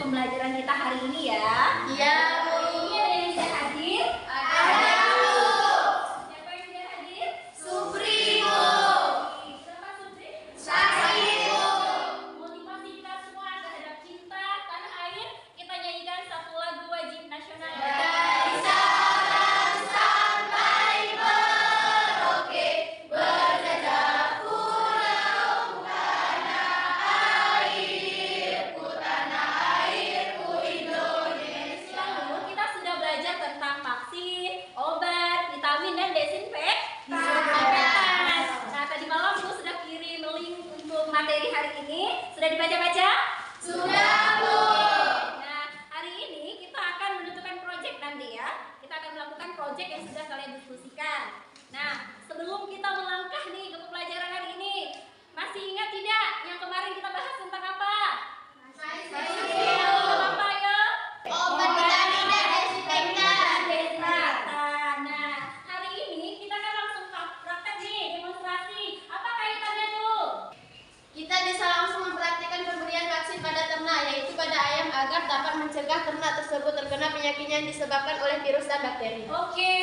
pembelajaran kita hari ini ya. Iya, Bu. Ini ada yang sudah hadir? Ada, Bu. Siapa yang sudah hadir? Supri, Bu. Siapa Supri? Sakti, Bu. Motivasi kita semua terhadap cinta tanah air. Kita nyanyikan satu lagu wajib nasional. Dari Sabang sampai Merauke, berjajah pulau tanah airku Indonesia. Lalu kita sudah belajar tentang vaksin, obat, vitamin dan desinfektan. Nah, tadi malam Bu sudah kirim link untuk materi hari ini. Sudah dibaca-baca? Sudah, Bu. Nah, hari ini kita akan menentukan proyek nanti ya. Kita akan melakukan proyek yang sudah kalian diskusikan. Nah, sebelum kita melangkah nih ke pembelajaran hari ini, masih ingat tidak yang kemarin kita bahas tentang apa? Tentang apa ya? Obat, vitamin, dan desinfektan. Desinfektan. Nah, hari ini kita kan langsung praktek nih, demonstrasi. Apa kaitannya tuh? Kita bisa langsung mempraktikkan pemberian vaksin pada ternak, yaitu pada ayam agar dapat mencegah ternak tersebut terkena penyakit yang disebabkan oleh virus dan bakteri. Oke.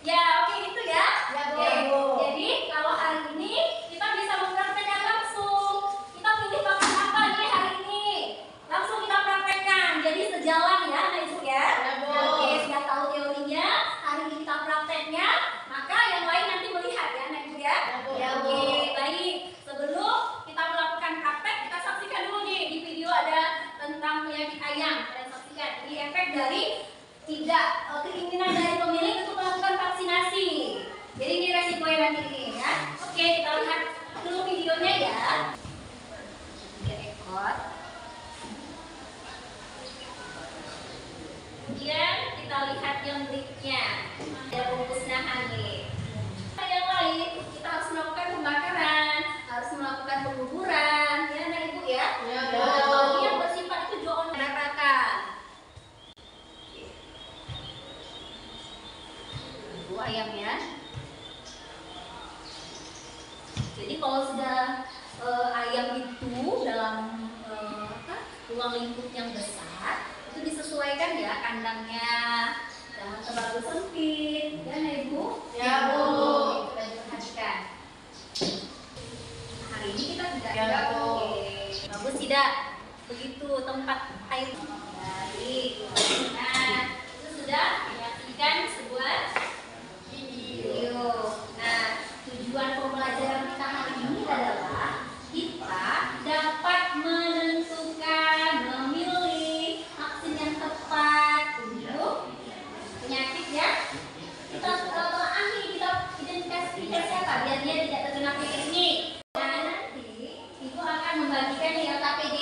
Ya, oke gitu ya. Ya, Bu. Oke. Jadi, kalau hari ini kita bisa mempraktekkan langsung. Kita pilih vaksin apa nih hari ini? Langsung kita praktekkan. Jadi sejalan ya, Nah Ibu ya. Ya, Bu. Oke, sudah tahu teorinya. Hari ini kita prakteknya. Maka yang lain nanti melihat ya, Nah Ibu ya. Ya, Bu. Ya, oke, baik. Sebelum kita melakukan praktek, kita saksikan dulu nih di video ada tentang penyakit ayam. Kalian saksikan. Ini efek dari keinginan dari pemilik untuk melakukan vaksinasi. Jadi ini resiko yang nanti ini ya. Oke, kita lihat dulu videonya ya. 3 ekor. Kemudian kita lihat yang berikutnya. Ada pemusnahan nih. Yang lain kita harus melakukan pembakaran, harus melakukan penguburan, ya Nah Ibu ya. Ya, Bu. Bagi yang bersifat itu jangan menarakan. Bu ayamnya. Jadi kalau sudah ayam itu dalam ruang lingkup yang besar, itu disesuaikan ya kandangnya, jangan terlalu sempit, ya Nah Ibu. Ya, Bu. Kita perhatikan. Hari ini kita tidak Ya, Bu. Oke. Bagus tidak? Begitu tempat air. Baik. Nah, itu sudah menyaksikan sebuah video. Nah, tujuan pembelajaran kita hari ini adalah kita dapat menentukan, memilih vaksin yang tepat untuk penyakit ya. Kita telah kita identifikasi siapa biar dia tidak terkena penyakit ini. Nah, nanti Ibu akan membagikan di LKPD.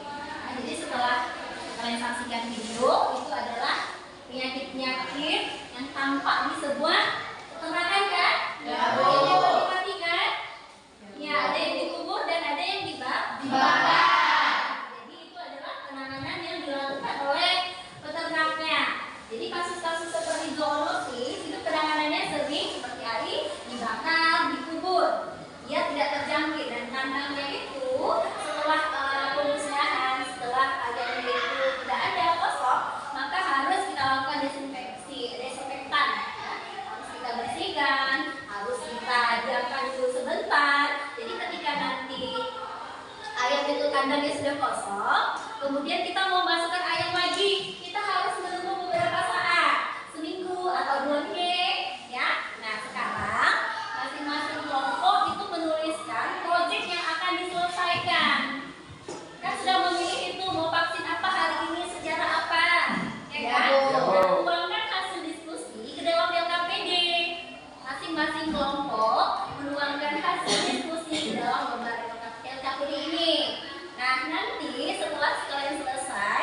Nah, jadi setelah kalian saksikan video, itu adalah penyakit-penyakit yang tampak di sebuah peternakan kan? Ya, Bu. Ada yang dimatikan? Ya, ada yang dikubur dan ada yang dibakar. Jadi itu adalah penanganan yang dilakukan oleh peternaknya. Jadi kasus-kasus seperti zoonosis itu penanganannya sering seperti tadi dibakar, dikubur. Dia tidak terjangkit dan kandangnya itu setelah pemusnahan, setelah ayamnya itu tidak ada kosong, maka harus kita lakukan desinfektan. Ya. Harus kita bersihkan, harus kita diamkan dulu sebentar. Jadi ketika nanti ayam itu kandangnya sudah kosong, kemudian kita mau masukkan ayam lagi, kita harus menunggu beberapa saat, seminggu atau 2 minggu, ya. Nah sekarang masing-masing kelompok itu menuliskan proyek yang akan diselesaikan. Kan sudah memilih itu mau vaksin apa hari ini, secara apa, ya Ya, kan? Bu. Dan tuangkan hasil diskusi ke dalam LKPD. Masing-masing kelompok menuangkan hasil diskusi ke dalam lembar LKPD ini. Nah nanti setelah kalian selesai,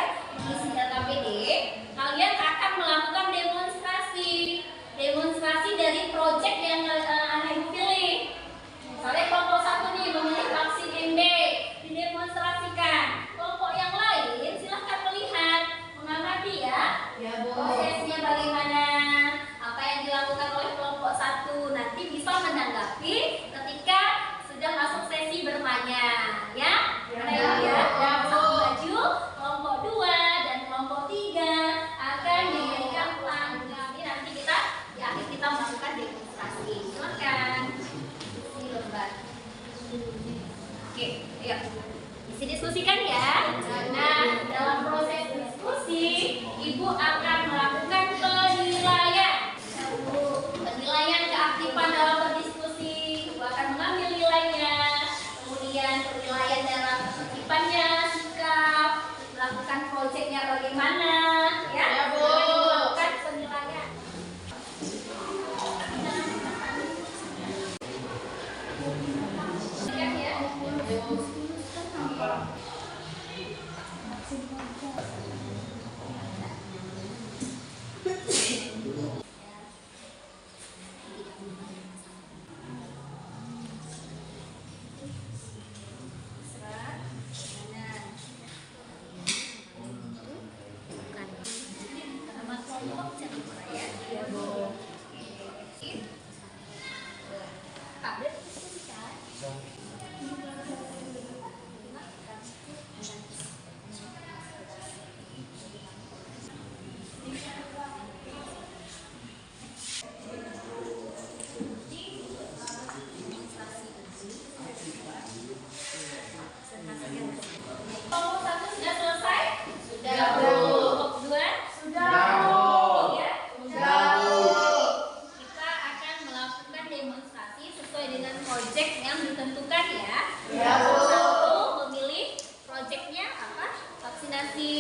bagaimana? Ya, Ya, Bu. dilakukan penilaian. Siap ya? Kelompok 1 sudah selesai? Sudah, Kelompok 2? Sudah, Tiga? Sudah, Bu. Kita akan melakukan demonstrasi sesuai dengan proyek yang ditentukan ya. Ya, Bu. Satu, memilih proyeknya apa? Vaksinasi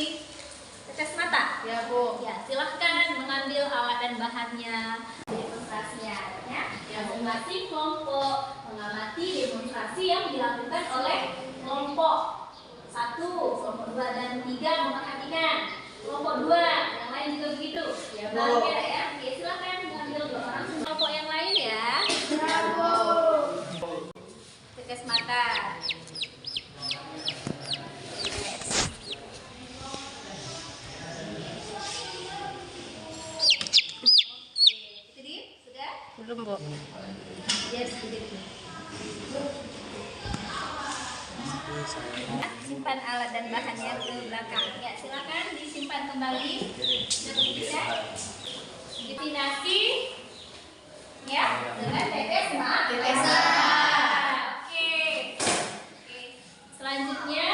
tetes mata. Ya, Bu. Ya, silahkan mengambil alat dan bahannya. Demonstrasinya ya. Masing-masing kelompok mengamati demonstrasi yang dilakukan oleh kelompok 1, kelompok 2 dan 3 memperhatikan. Kelompok 2, yang lain juga begitu. Ya, Bu. Balik ya. Oke, silahkan mengambil 2 orang kelompok yang lain ya. Ya, Bu. Tetes mata. Oke, itu dia? Sudah? Belum, Bu. Yes, sudah. Simpan alat dan bahannya ke belakang. Ya, silakan disimpan kembali. Bisa. Vaksinasi ya dengan tetes mata. Oke. Selanjutnya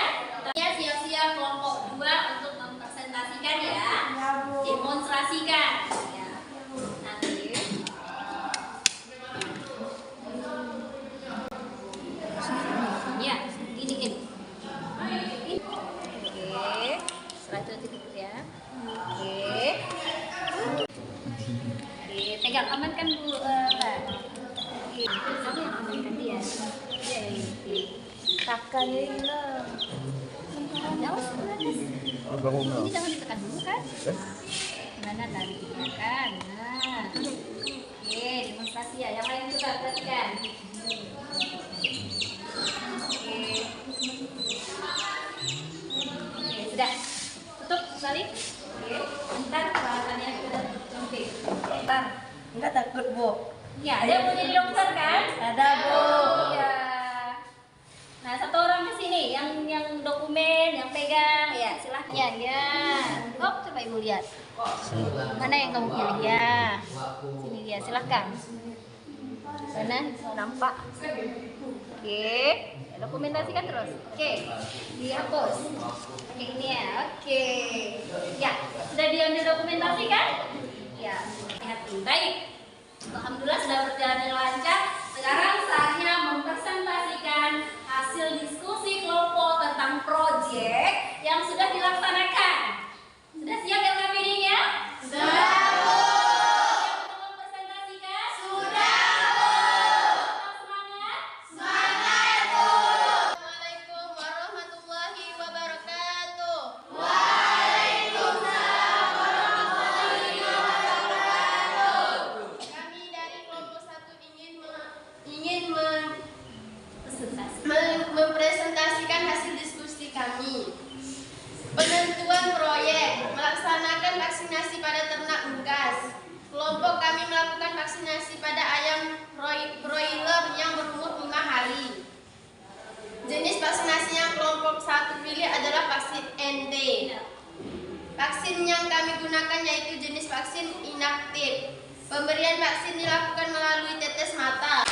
kita siap-siap kelompok 2 untuk mempresentasikan ya. Demonstrasikan. Ya. Nanti. Ya, giniin. Oke, selanjutnya tidur ya. Oke. Oke, pegang amankan dulu, Mbak. Oke, kamu yang amankan dia. Iya, ini. Tekan ini loh. Awas, awas. Ini jangan ditekan dulu kan? Gimana tadi? Tekan. Nah. Oke, demonstrasi ya. Yang lain juga perhatikan. Oke. Oke, sudah. Tutup balik. Oke. Ntar peralatannya kita oke. Bang, enggak takut, Bu? Ya, ada yang mau jadi dokter kan? Ada, Bu. Iya. Nah, satu orang ke sini yang dokumen, yang pegang. Ya, silahkan. Ya. Oh, coba Ibu lihat. Mana yang kamu pilih? Ya. Sini dia, silahkan. Mana? Nampak? Oke. Dokumentasikan terus. Oke. Dihapus. Oke, ini ya. Oke. Ya, sudah diambil dokumentasi kan? Ya, hati. Baik. Alhamdulillah sudah berjalan dengan lancar. Sekarang saatnya mempresentasikan hasil diskusi kelompok tentang proyek yang sudah dilaksanakan. Sudah siap LKPD-nya? Sudah, Siap untuk mempresentasikan? Sudah, Semangat? Semangat, Bu. Assalamualaikum warahmatullahi wabarakatuh. Waalaikumsalam warahmatullahi wabarakatuh. Kami dari kelompok 1 ingin mempresentasikan hasil diskusi kami. Penentuan proyek melaksanakan vaksinasi pada ternak unggas. Kelompok kami melakukan vaksinasi pada ayam broiler yang berumur 5 hari. Jenis vaksinasi yang kelompok 1 pilih adalah vaksin NT. Vaksin yang kami gunakan yaitu jenis vaksin inaktif. Pemberian vaksin dilakukan melalui tetes mata.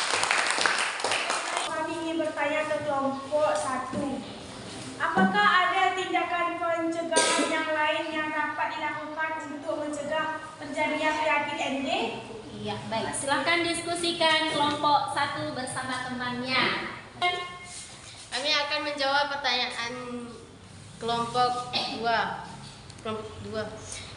Kami ingin bertanya ke kelompok 1. Apakah ada tindakan pencegahan yang lain yang dapat dilakukan untuk mencegah terjadinya penyakit ND? Iya, baik. Silakan diskusikan kelompok 1 bersama temannya. Kami akan menjawab pertanyaan kelompok 2. Kelompok 2.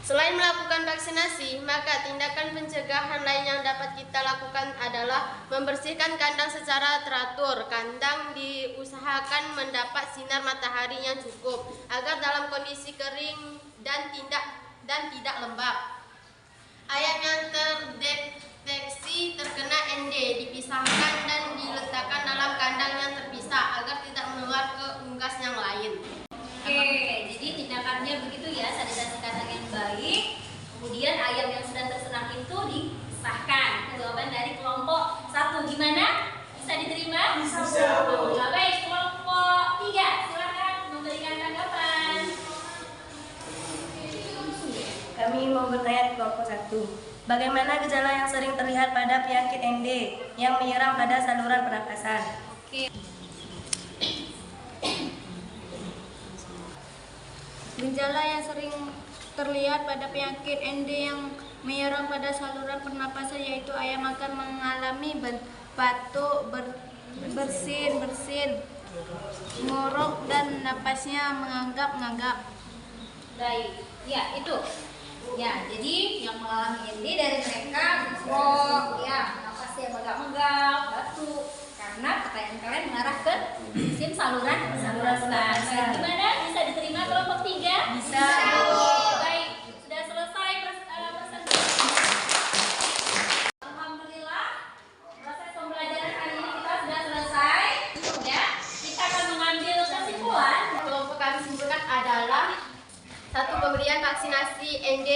Selain melakukan vaksinasi, maka tindakan pencegahan lain yang dapat kita lakukan adalah membersihkan kandang secara teratur. Kandang diusahakan mendapat sinar matahari yang cukup agar dalam kondisi kering dan tidak lembab. Ayam yang terdeteksi terkena ND dipisahkan dan diletakkan dalam kandang yang terpisah agar tidak menular ke unggas yang lain. Oke, jadi tindakannya begitu ya, sanitasi kandang yang baik. Kemudian ayam yang sedang terserang itu disahkan. Jawaban dari kelompok 1 gimana? Bisa diterima? Bisa. Baik, kelompok 3 silakan memberikan tanggapan. Kami mau bertanya ke kelompok 1. Bagaimana gejala yang sering terlihat pada penyakit ND yang menyerang pada saluran pernapasan? Oke. Gejala yang sering terlihat pada penyakit ND yang menyerang pada saluran pernapasan yaitu ayam akan mengalami batuk, bersin, ngorok dan napasnya menganggap-anggap. Baik, ya itu. Ya, jadi yang mengalami ND dari mereka ngorok, ya, napasnya menganggap-anggap, batuk. Karena pertanyaan kalian mengarah ke sistem saluran pernapasan. Gimana? Bisa diterima kelompok 3? Bisa. Baik, sudah selesai presentasi. Alhamdulillah, proses pembelajaran hari ini kita sudah selesai. Ya, kita akan mengambil kesimpulan. Kelompok kami simpulkan adalah 1. Pemberian vaksinasi ND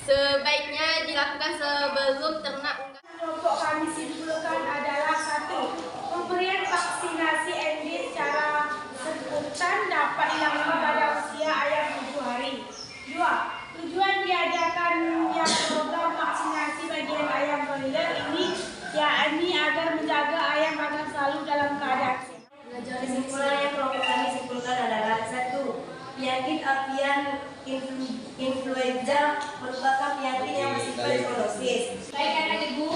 sebaiknya dilakukan sebelum ternak unggas. Kelompok kami simpulkan adalah 1. Pemberian vaksinasi ND secara serentak dapat dilakukan pada usia ayam 7 hari. 2. Tujuan diadakannya program vaksinasi bagi ayam broiler ini yakni agar menjaga ayam agar selalu dalam keadaan sehat. Kesimpulan yang kelompok kami simpulkan adalah 1. Penyakit avian influenza merupakan penyakit yang bersifat zoonosis. Baik anak ibu,